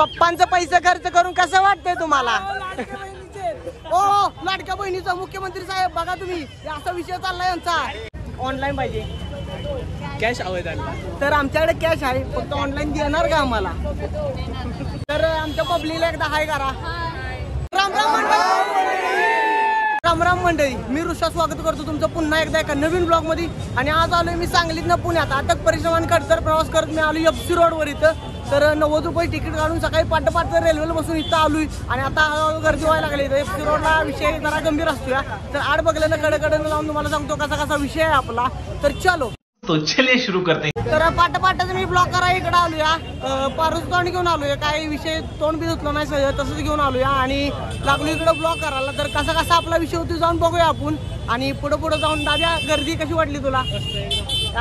पप्पांचं पैसे खर्च करून कसं वाटतंय तुम्हाला? ओ लाडक्या बहिणीचा मुख्यमंत्री साहेब बघा तुम्ही असा विषय चाललाय यांचा. ऑनलाईन पाहिजे कॅश हवंय त्यांना, तर आमच्याकडे कॅश आहे, फक्त ऑनलाईन देणार का आम्हाला? तर आमच्या पब्लिकला एकदा हाय करा. राम राम मंडळी, राम राम मंडळी, मी ऋषा स्वागत करतो तुमचं पुन्हा एकदा एका नवीन ब्लॉग मध्ये. आणि आज आलोय मी सांगलीतनं पुण्यात अटक परिश्रमाने खडतर प्रवास करत मी आलो FC रोडवर इथं. तर 90 रुपये तिकीट काढून सकाळी पाठ रेल्वेला बसून इथं आलोय आणि आता गर्दी व्हायला लागली. FC रोडला विषय जरा गंभीर असतो या, तर आड बघल्यानं कडे लावून तुम्हाला सांगतो कसा कसा विषय आहे आपला. तर चलो तो चलिए शुरू करते हैं. तर पाठच मी ब्लॉक करा इकडे आलोया, पारूस तोंड घेऊन आलोय, काही विषय तोंड बी धुतलं नाही सगळं तसंच घेऊन आलोया आणि लागलो इकडे ब्लॉक करायला. तर कसा आपला विषय होतो जाऊन बघूया आपण. आणि पुढे जाऊन दाद्या गर्दी कशी वाटली तुला?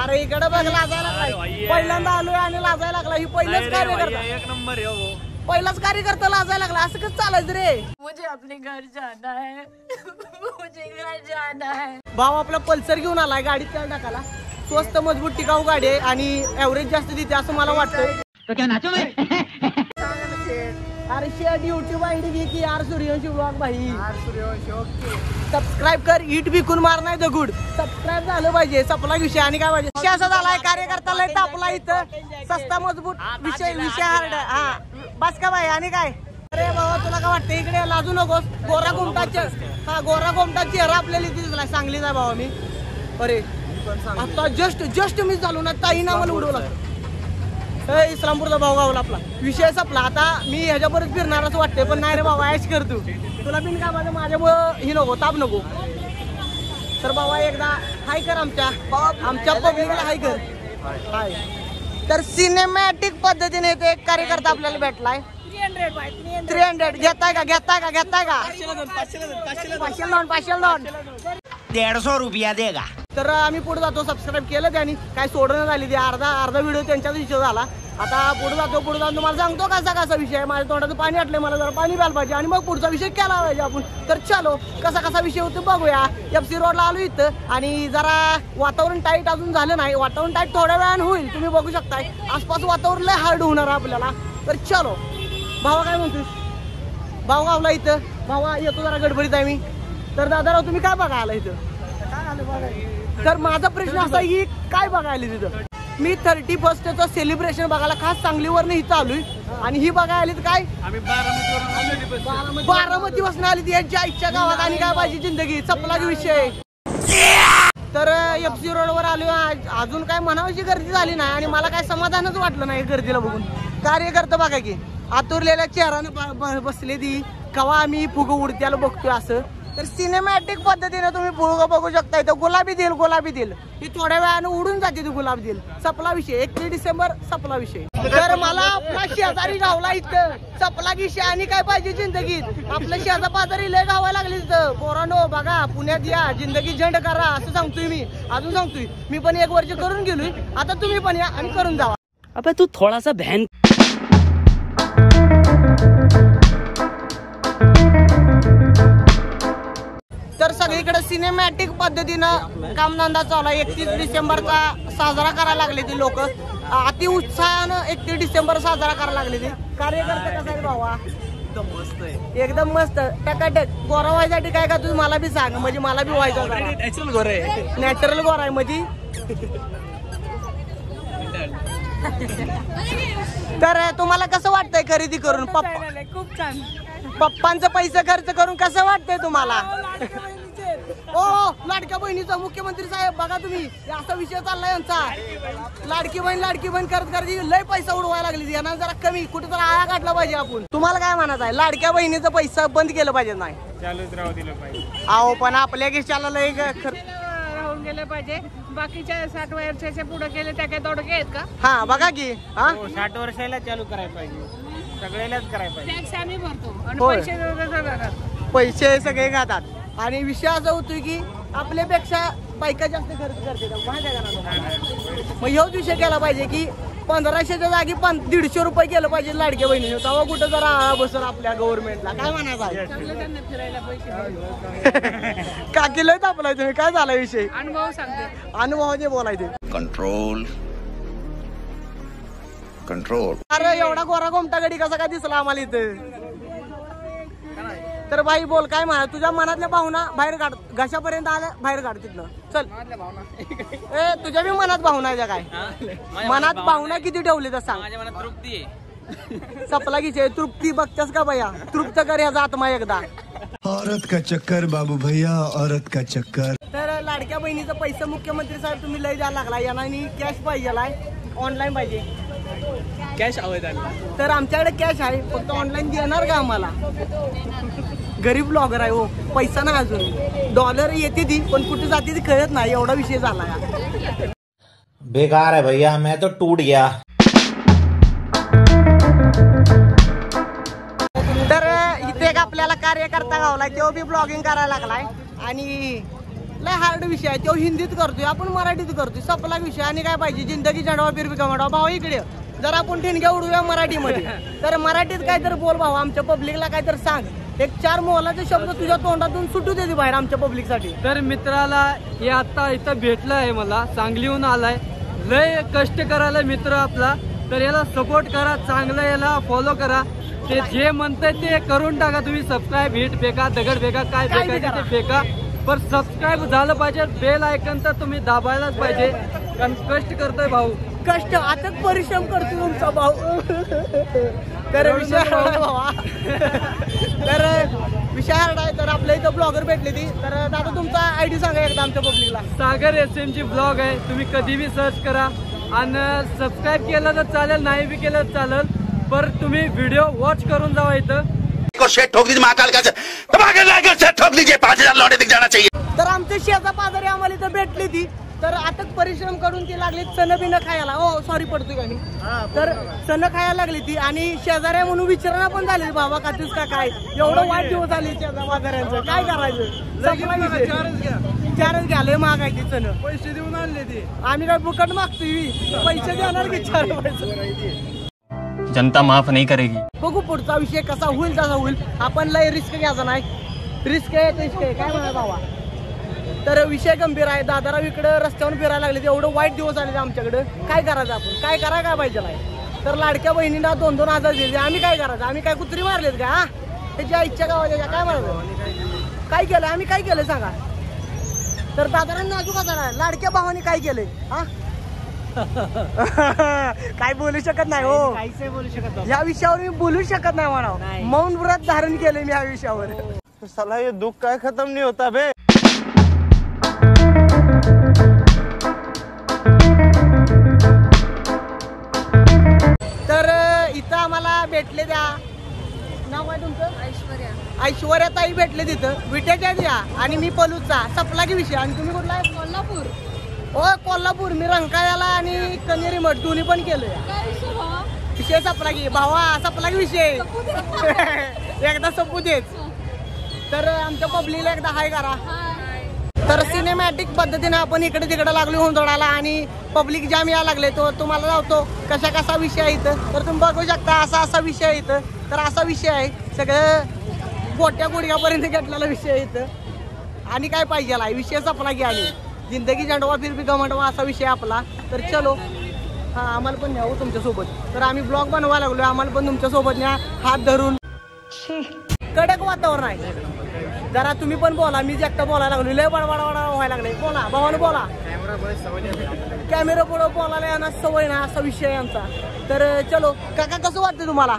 अरे इकडे बघ लाजायला लागलाय, पहिल्यांदा आलोय आणि लाजायला लागला. ही पहिलाच कार्यकर्ता, एक नंबर है पहिलाच कार्यकर्ता लाजायला लागला. असं कसं चालायचं रे? मुझे अपने घर जाना है, मुझे घर जाना है. भाव आपला पल्सर घेऊन आलाय गाडीत तेल टाकायला. स्वस्त मजबूत टिकाऊ गाडी आहे आणि एव्हरेज जास्त देते असं मला वाटतं. अरे शेअर युट्यूब आयडी घे की यार सूर्यवंशी ब्लॉग भाई. सबस्क्राईब कर, हिट विकून मार नाही दगुड. सबस्क्राईब झालं पाहिजे, सपला विषय. आणि काय पाहिजे विषय असा झालाय कार्यकर्त्याला तापला इथं सस्ता मजबूत विषय हार्ड. हा बस का भाई. आणि काय अरे बाबा तुला काय वाटतं? इकडे लाजू नकोस. गोरा गोमटा चेहरा आपल्याला इथे दिसला सांगलीचा आहे बाबा मी. अरे आता जस्ट मिस झालो ना, ताई नावाला उडवला. इस्लामपूरचा भाऊ गावला आपला विषय संपला. आता मी ह्याच्याबरोबर फिरणार असं वाटतंय, पण नाही रे बाबा ऐश कर तू. तुला बिन का माझ्या माझ्यामुळं ही नको ताप नको. तर बाबा एकदा हाय कर आमच्या पब्लिकला हाय कर. हाय. तर सिनेमॅटिक पद्धतीने ते एक कार्यकर्ता आपल्याला भेटलाय. 300 घेताय का 150 रुपया देगा. तर आम्ही पुढे जातो. सबस्क्राईब केलं त्यांनी, काय सोडणं झाली ते अर्धा व्हिडिओ त्यांच्याच विषय झाला. आता पुढे जाऊन तुम्हाला सांगतो कसा विषय. माझ्या तोंडाचं पाणी आटलंय, मला जरा पाणी प्यायला पाहिजे आणि मग पुढचा विषय केला पाहिजे आपण. तर चलो कसा विषय होतो बघूया. FC रोडला आलो इथं आणि जरा वातावरण टाईट अजून झालं नाही. वातावरण टाईट थोड्या वेळानं होईल, तुम्ही बघू शकताय. आसपास वातावरण लय हार्ड होणार आपल्याला. तर चलो भावा काय म्हणतोस? भाऊ गावला इथं. भावा येतो जरा गडबडीत आहे मी. तर दादाराव तुम्ही काय बघायला इथं? तर माझा प्रश्न असा आहे की काय बघायला तिथं? मी 31st सेलिब्रेशन बघायला खास सांगलीवरनं इथं आलोय. आणि ही बघायला आली काय बारामती वाजून आली ती यांच्या आईच्या गावात. आणि काय पाहिजे जिंदगी चपला विषय. तर FC रोडवर आलोय. अजून काय म्हणावीची गर्दी झाली नाही आणि मला काय समाधानच वाटलं नाही गर्दीला बघून. कार्यकर्ता बघा की आतुरलेल्या चेहरानं बसले ती कवा आम्ही फुग उडत्याला बघतोय असं. तर सिनेमॅटिक पद्धतीने तुम्ही फुग बघू शकता. इथं गुलाबी दिल ही थोड्या वेळानं उडून जाते ती गुलाब दिल. सपला विषय 31 डिसेंबर सपला विषय. तर मला आपला शेजारी गावला इथं सपला विषय. आणि काय पाहिजे जिंदगीत? आपलं शेजा पाजारी लय गावायला लागली इथं. पोरांनो बघा पुण्यात या, जिंदगी झंड करा असं सांगतोय मी. अजून सांगतोय मी पण 1 वर्ष करून गेलोय. आता तुम्ही पण या आणि करून जावा. अबे तू थोडासा बहन. तर सगळीकडे सिनेमॅटिक पद्धतीनं कामधंदा चालू आहे. 31 डिसेंबरचा साजरा करायला लागले ते लोक. अति उत्साहानं 31 डिसेंबर साजरा करायला लागले ते. कार्यकर्ते कसा आहे भावा? एकदम मस्त टकाटक. गोरा व्हायसाठी काय का तुम्ही मला बी सांग, म्हणजे मला बी व्हायचं. नॅचरल गोरा आहे म्हणजे. तर तुम्हाला कसं वाटतंय खरेदी करून? खूप छान. पप्पांचं पैसे खर्च करून कसं वाटतंय तुम्हाला? ओ लाडक्या बहिणीचा मुख्यमंत्री साहेब बघा तुम्ही असा विषय चाललाय यांचा. लाडकी बहीण करत लय पैसा उडवायला लागली. यांना जरा कमी कुठे जरा आळा काढला पाहिजे आपण. तुम्हाला काय म्हणायचं आहे? लाडक्या बहिणीचा पैसा बंद केलं पाहिजे नाही? चालूच राहू दिलं पाहिजे. अहो पण आपल्या खिशाला लय राहून गेलं पाहिजे. बाकीच्या 60 वर्षाच्या पुढे गेले त्या काय तोडगे आहेत का? हा बघा की 60 वर्षाला चालू करायला पाहिजे, सगळ्यालाच करायला पाहिजे. टॅक्स आम्ही भरतो आणि पैसे सगळे खातात. आणि विषय असा होतोय की आपल्यापेक्षा बायका जास्त खर्च करते माहिती आहे का? मग ह्योच विषय केला पाहिजे की 1500च्या जागी 150 रुपये केलं पाहिजे लाडक्या बहिणीने. तेव्हा कुठं जरा बसल आपल्या गव्हर्नमेंटला. काय म्हणायचं? फिरायला पैसे का केलंय आपला तुम्ही? काय झाला विषय? अनुभव सांगते. अनुभवाचे बोलायचे. Control control. अरे एवढा गोरा गोमटा गडी कसा काय दिसला आम्हाला इथं? तर भाई बोल काय म्हणा, तुझ्या मनातल्या भावना बाहेर काढ, घशापर्यंत आल्या बाहेर काढ तिथनं. चल ए तुझ्या बी मनात भावना आहे काय? मनात भावना किती ठेवली तर सांग. माझ्या मनात तृप्ती आहे. सपला की तृप्ती बघतेस का भैया? तृप्त कर याचा आत्मा एकदा. औरत का चक्कर बाबू भैया, औरत का चक्कर. तर लाडक्या बहिणीचं पैसे मुख्यमंत्री साहेब तुम्ही लय द्यायला लागला, यांना कॅश पाहिजे ऑनलाईन पाहिजे. कॅश हवंय त्यांना. तर आमच्याकडे कॅश आहे, फक्त ऑनलाईन देणार का आम्हाला? गरीब ब्लॉगर आहे हो, पैसा नाही अजून. डॉलर येते ती पण कुठे जाते ती कळत नाही, एवढा विषय झाला. बेकार है भैया, मैं तो टूट गया. तर इथे एक आपल्याला कार्यकर्ता गावलाय, तो बी ब्लॉगिंग करायला लागलाय आणि लय हार्ड विषय आहे. तो हिंदीत करतोय, आपण मराठीत करतोय. सपला विषय आणि काय पाहिजे? जिंदगी झंडवा फिरवी कमाडवा. भाऊ इकडे जर आपण ठिणग्या उडूया मराठीमध्ये, तर मराठीत काहीतरी बोल भाऊ, आमच्या पब्लिकला काहीतरी सांग. एक 4 मोलाचे शब्द तुझ्या तोंडातून सुटू दे बाहेर आमच्या पब्लिकसाठी. तर मित्राला हे आता इथं भेटलं आहे, मला सांगलीहून आलाय, लय कष्ट करायला मित्र आपला. तर याला सपोर्ट करा, चांगलं याला फॉलो करा. ते जे म्हणताय ते करून टाका तुम्ही. सबस्क्राईब, हिट फेका, दगड फेका, काय फेकायचं ते फेका, पण सबस्क्राईब झालं पाहिजे. बेल आयकन तर तुम्ही दाबायलाच पाहिजे, कारण कष्ट करतोय भाऊ. कष्ट अथक परिश्रम करतो तुमचा भाऊ. तर विषय भावा, तर विषय हार्ड आहे. तर आपल्या इथं ब्लॉगर भेटले ती. तर दादा तुमचा आयडी सांगा एकदा आमच्या पब्लिकला. सागर SMG ब्लॉग आहे, तुम्ही कधी बी सर्च करा. आणि सबस्क्राईब केलं तर चालेल, नाही बी केलं तर चालेल, पर तुम्ही व्हिडिओ वॉच करून जावा. इथं शेट ठोक दीजिए, महाकाल का शेट ठोक दीजिए, 5000 लौटे दिख जाना चाहिए. तर आमचे शेजा पाजारी आम्हाला इथं भेटली ती. तर अथक परिश्रम करून ती लागली चणं बिणं खायला. हो सॉरी पडतोय का मी? तर चणं खायला लागली ती आणि शेजाऱ्या म्हणून विचारणा पण झाली, बाबा खातीस का काय? एवढं वाईट दिवस आले शेजा पाजाऱ्यांचं, काय करायचं? 4च घ्याले महागायची चणं. पैसे देऊन आणले ते. आम्ही काय फुकट मागतोय? पैसे देणार की 4 पैसे? जनता माफ नाही करेगी. बघू पुढचा विषय कसा होईल तसा होईल. आपण लय रिस्क घ्यायचा नाही. रिस्क आहे काय म्हणा बाबा. तर विषय गंभीर आहे. दादाराव इकडे रस्त्यावर फिरायला लागले, एवढं वाईट दिवस आले आमच्याकडे. काय करायचं आपण? काय करायला काय पाहिजे नाही? तर लाडक्या बहिणींना 2-2 हजार दिले, आम्ही काय करायचं? आम्ही काय कुत्री मारलेत का? हा त्याच्या इच्छा गावाच्या काय मारायचं? काय केलं आम्ही? काय केलं सांगा? तर दादारांनी अजून का झाला? लाडक्या भावानी काय केलंय? हा काय बोलू शकत नाही हो, काहीच नाही बोलू शकत. या विषयावर मी बोलू शकत नाही म्हणा. मौन व्रत धारण केले मी या विषयावर. साला ये दुख काय खत्म नहीं होता बे. तर इथं आम्हाला भेटले, त्या नाव आहे तुमचं? ऐश्वर्या ताई भेटले तिथं विट्याच्या द्या. आणि मी पलूचा. सपला की विषय. आणि तुम्ही कुठला आहे? कोल्हापूर. हो कोल्हापूर. मी रंकाळ्याला आणि कनेरी मठ दोन्ही पण केलंय. विषय सपला की भावा, सपला की विषय. एकदा संपू देच. तर आमच्या पब्लिकला एकदा हाय करा. तर सिनेमॅटिक पद्धतीने आपण इकडे तिकडे लागलो हुंदडाला आणि पब्लिक जाम यायला लागले. तो तुम्हाला लावतो कसा विषय आहे इथं. तर तुम्ही बघू शकता असा विषय आहे इथं. तर असा विषय आहे, सगळं गोट्या गुडघ्यापर्यंत घेतलेला विषय आहे इथं. आणि काय पाहिजे विषय सपला की आणि जिंदगी झंडवा फिरवी गमंडवा असा विषय आपला. तर चलो, हा आम्हाला पण न्या तुमच्या सोबत. तर आम्ही ब्लॉग बनवायला लागलोय, आम्हाला पण तुमच्या सोबत न्या हात धरून. कडक वातावरण आहे. जरा तुम्ही पण बोला, मी एकटा बोलायला लागलो. लय बडबड व्हायला लागले. बोला भावानं बोला. कॅमेरा पुढे बोलायला यांना सवय ना, असा विषय आमचा. तर चलो काका, कसं वाटतं तुम्हाला?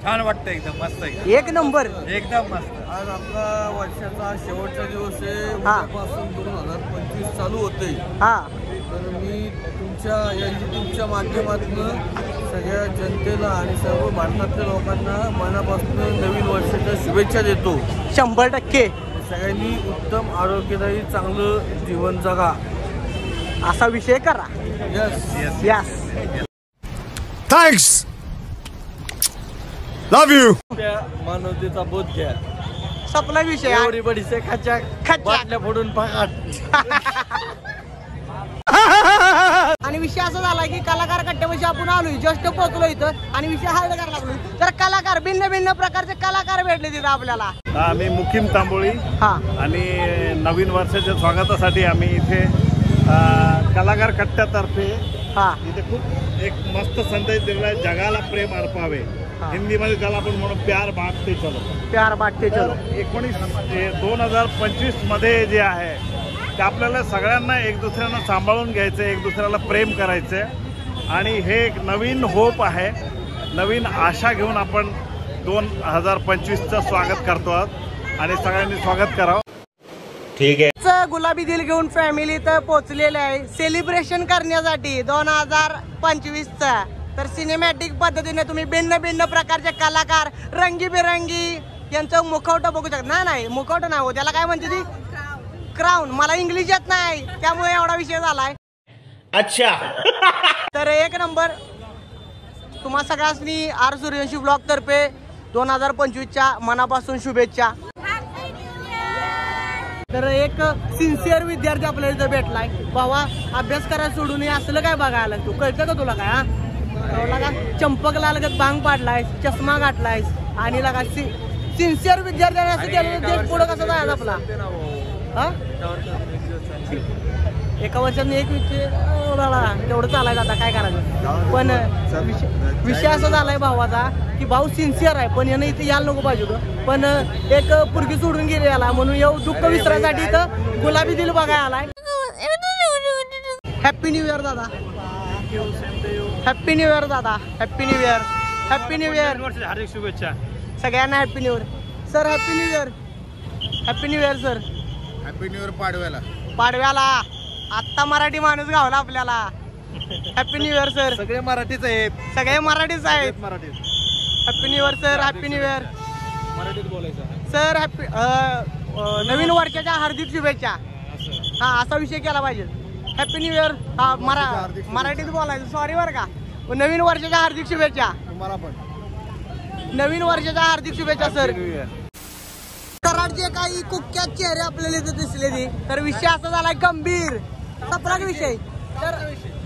छान वाटतं, एकदम मस्त आहे. एक नंबर, एकदम मस्त. आज आपला वर्षाचा शेवटचा दिवस आहे. उद्यापासून 2025 चालू होते. हा तर मी तुमच्या या युट्यूबच्या माध्यमातून सगळ्या जनतेला आणि सर्व भारतातल्या लोकांना मनापासून नवीन वर्षाच्या शुभेच्छा देतो. 100%. सगळ्यांनी उत्तम आरोग्यदायी चांगलं जीवन जगा, असा विषय करा. Yes yes yes. Thanks, love you. मानवतेचा बोध घ्या. सपला विषय. एवढी से खचा बाटल्या फोडून पकाट. आणि विषय असा झाला की कलाकार कट्ट्यापाशी आपण आलोय, जस्ट पोहोचलो इथं आणि विषय हार्ड करायला लागलोय. तर कलाकार भिन्न प्रकारचे कलाकार भेटले तिथं आपल्याला. आम्ही मुकीम तांबोळी हा आणि नवीन वर्षाच्या स्वागतासाठी आम्ही इथे कलाकार कट्ट्यातर्फे हा इथे खूप एक मस्त संदेश दिलाय, जगाला प्रेम अर्पावे. हिंदीमध्ये त्याला आपण म्हणून प्यार बांटते चलो. प्यार बाटते चलो. 2025 मध्ये जे आहे ते आपल्याला सगळ्यांना एक दुसऱ्यांना सांभाळून घ्यायचं, एक दुसऱ्याला प्रेम करायचं आणि हे एक नवीन होप आहे. नवीन आशा घेऊन आपण 2025चं स्वागत करतो आहोत आणि सगळ्यांनी स्वागत करावं. ठीक आहे. गुलाबी दिल घेऊन फॅमिली तर पोहोचलेले आहे सेलिब्रेशन करण्यासाठी 2025चा. तर सिनेमॅटिक पद्धतीने तुम्ही भिन्न भिन्न प्रकारचे कलाकार रंगीबेरंगी यांचं मुखवटं बघू शकता. नाही मुखवटं नाही हो, त्याला काय म्हणते ती क्राऊन. मला इंग्लिश येत नाही त्यामुळे एवढा विषय झालाय. अच्छा. तर एक नंबर तुम्हा सगळ्यांनी आर सूर्यवंशी ब्लॉग तर्फे 2025च्या मनापासून शुभेच्छा. तर एक सिन्सिअर विद्यार्थी आपल्याला इथं भेटलाय. बाबा अभ्यास करायला सोडून असलं काय बघायला तू, कळतं का तुला काय? का चंपकला लगत भांग पाडलाय, चष्मा घातलाय आणि लगा सिन्सिअर विद्यार्थ्याने असं केलं देश पुढं कसं जायचं आपला. हा एका वर्षात एक विषय तेवढं चालायचं, आता काय करायचं. पण विषय असा झालाय भावाचा की भाऊ सिन्सिअर आहे, पण यानं इथे यायला नको पाहिजे होतं. पण एक पुरगी सोडून गेली याला, म्हणून येऊ दुःख विसरायसाठी इथं गुलाबी दिल बघायला आलाय. हॅपी न्यू इयर दादा. हॅपी न्यू इयर दादा. Happy new year. Happy new year. हार्दिक शुभेच्छा सगळ्यांना. Happy new year sir. Happy new year. Happy new year sir. Happy new year पाडव्याला. पाडव्याला आत्ता मराठी माणूस गावला आपल्याला. Happy new year sir. सगळे मराठीच आहेत. सगळे मराठीच आहेत. मराठीत. Happy new year sir. Happy new year मराठीत बोलायचं सर. हॅपी नवीन वर्षाच्या हार्दिक शुभेच्छा. हा असा विषय केला पाहिजे. Happy new year. हा मराठीत बोलायचं. सॉरी बरं का. नवीन वर्षाच्या हार्दिक शुभेच्छा. तुम्हाला पण नवीन वर्षाच्या हार्दिक शुभेच्छा सर. कराडचे काही कुख्यात चेहरे आपल्याला इथे दिसले ती. तर विषय असा झालाय गंभीर सपला विषय. तर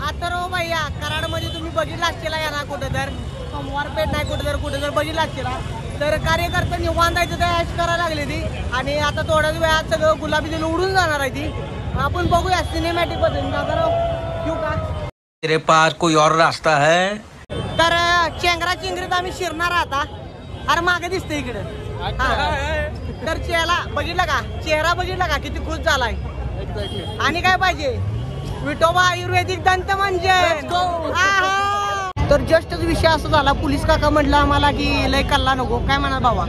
आता भैया कराडमध्ये तुम्ही बघितला असलेला या ना कुठं तर सोमवार पेठ नाही कुठं तर बघितला असलेला. तर कार्यकर्ता निवांत आहे तिथे ऍश करायला लागली ती आणि आता थोड्याच वेळात सगळं गुलाबी दिल उडून जाणार आहे ती. आपण बघूया सिनेमॅटिक पद्धतीने. क्यों का तेरे पास कोई और रास्ता है? तर चेंगरा चिंगरीत आम्ही शिरणार आता. अरे मागे दिसते इकडे. तर चेहरा बघितला का किती खुश झालाय. आणि काय पाहिजे विठोबा आयुर्वेदिक दंत म्हणजे. तर जस्टच विषय असा झाला, पोलीस काका म्हटलं आम्हाला की लय कल्ला नको. काय म्हणा बाबा,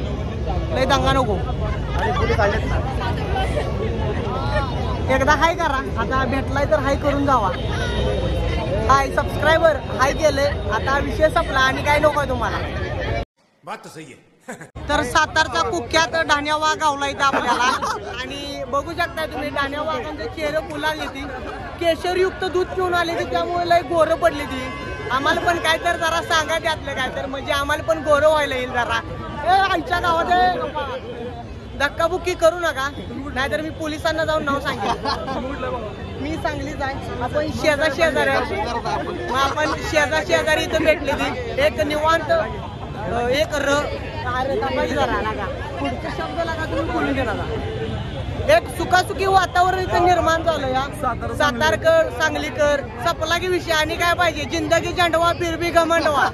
लय दंगा नको. एकदा हाय करा. आता भेटलाय तर हाय करून जावा. हाय सबस्क्रायबर हाय केलंय. आता विषय संपला आणि काय नको आहे तुम्हाला. बात सही आहे. तर सातारचा कुख्यात ढाण्या वाघ गावला इथं आपल्याला. आणि बघू शकता तुम्ही ढाण्या वाघांचे चेहरे फुलाले ती. केशरयुक्त दूध पिऊन आले ती, त्यामुळे लय गोरं पडली ती. आम्हाला पण काय तर जरा सांगा त्यातलं काय तर, म्हणजे आम्हाला पण गोरं व्हायला येईल जरा. आमच्या गावात धक्काबुक्की करू नका, नाहीतर मी पोलिसांना जाऊन नाव सांगेन. मी सांगलीच आहे. आपण शेजारी मग आपण शेजारी इथं भेटली ती. एक निवांत एक पुढचे शब्द लागा तुम्ही बोलून देणार. एक सुखासुखी वातावरण इथं निर्माण झालं या सातारकर सांगलीकर सपला की विषय. आणि काय पाहिजे जिंदगी झंडवा फिरबी घमंडवा.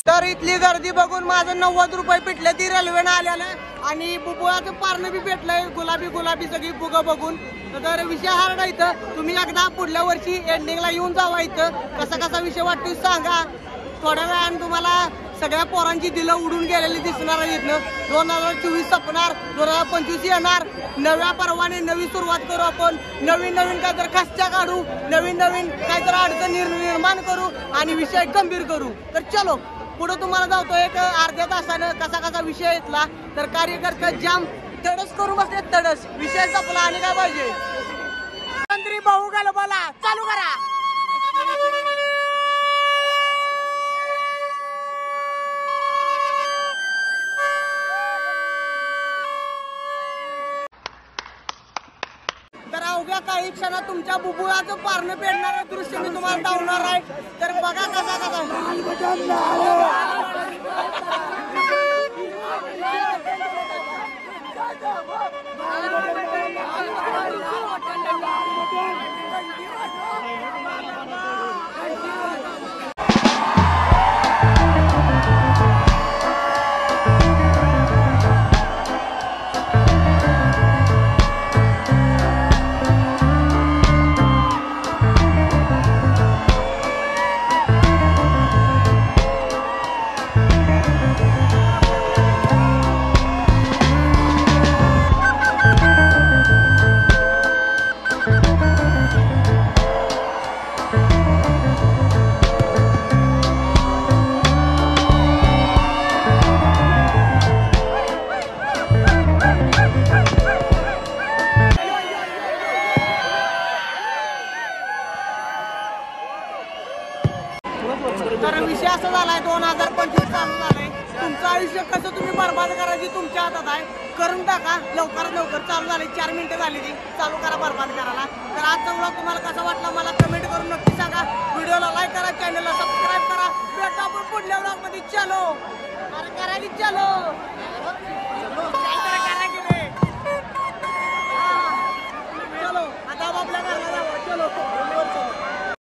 तर इथली गर्दी बघून माझं 90 रुपये पिटले ती रेल्वेनं आल्यानं. आणि बुबुळाचं पारणं बी भेटलंय गुलाबी सगळी बुगं बघून. तर विषय हार्ड आहे इथं. तुम्ही एकदा पुढल्या वर्षी एंडिंगला येऊन जावा इथं. कसा विषय वाटतोय सांगा. थोड्या वेळानं तुम्हाला सगळ्या पोरांची दिलं उडून गेलेली दिसणार आहे इथनं. 2024 संपणार, 2025 येणार. नव्या पर्वाने नवी सुरुवात करू आपण. नवीन काहीतरी खस्त्या काढू, नवीन काहीतरी अडचण निर्माण करू आणि विषय गंभीर करू. तर चलो पुढे तुम्हाला जातो एक अर्ध्या तासानं कसा विषय येतला. तर कार्यकर्ते जाम तडस करू बसले. तडस विषय संपला आणि काय पाहिजे मंत्री भाऊ घाल बोला चालू करा. अवघ्या काही क्षणात तुमच्या बुबुळाचं पारणं पेडणारं दृश्य मी तुम्हाला दावणार आहे. तर बघा कसा आयुष्य कसं तुम्ही बरबाद करायची तुमच्या हातात आहे. करून टाका लवकरात लवकर. चालू झाले 4 मिनिटं झाली ती. चालू करा बरबाद करायला. तर आजचा व्लॉग तुम्हाला कसा वाटला मला कमेंट करून नक्की सांगा. व्हिडिओला लाईक करा, चॅनलला सबस्क्राईब करा. भेटा आपण पुढल्या व्लॉग मध्ये. चलो अरे करायला चलो.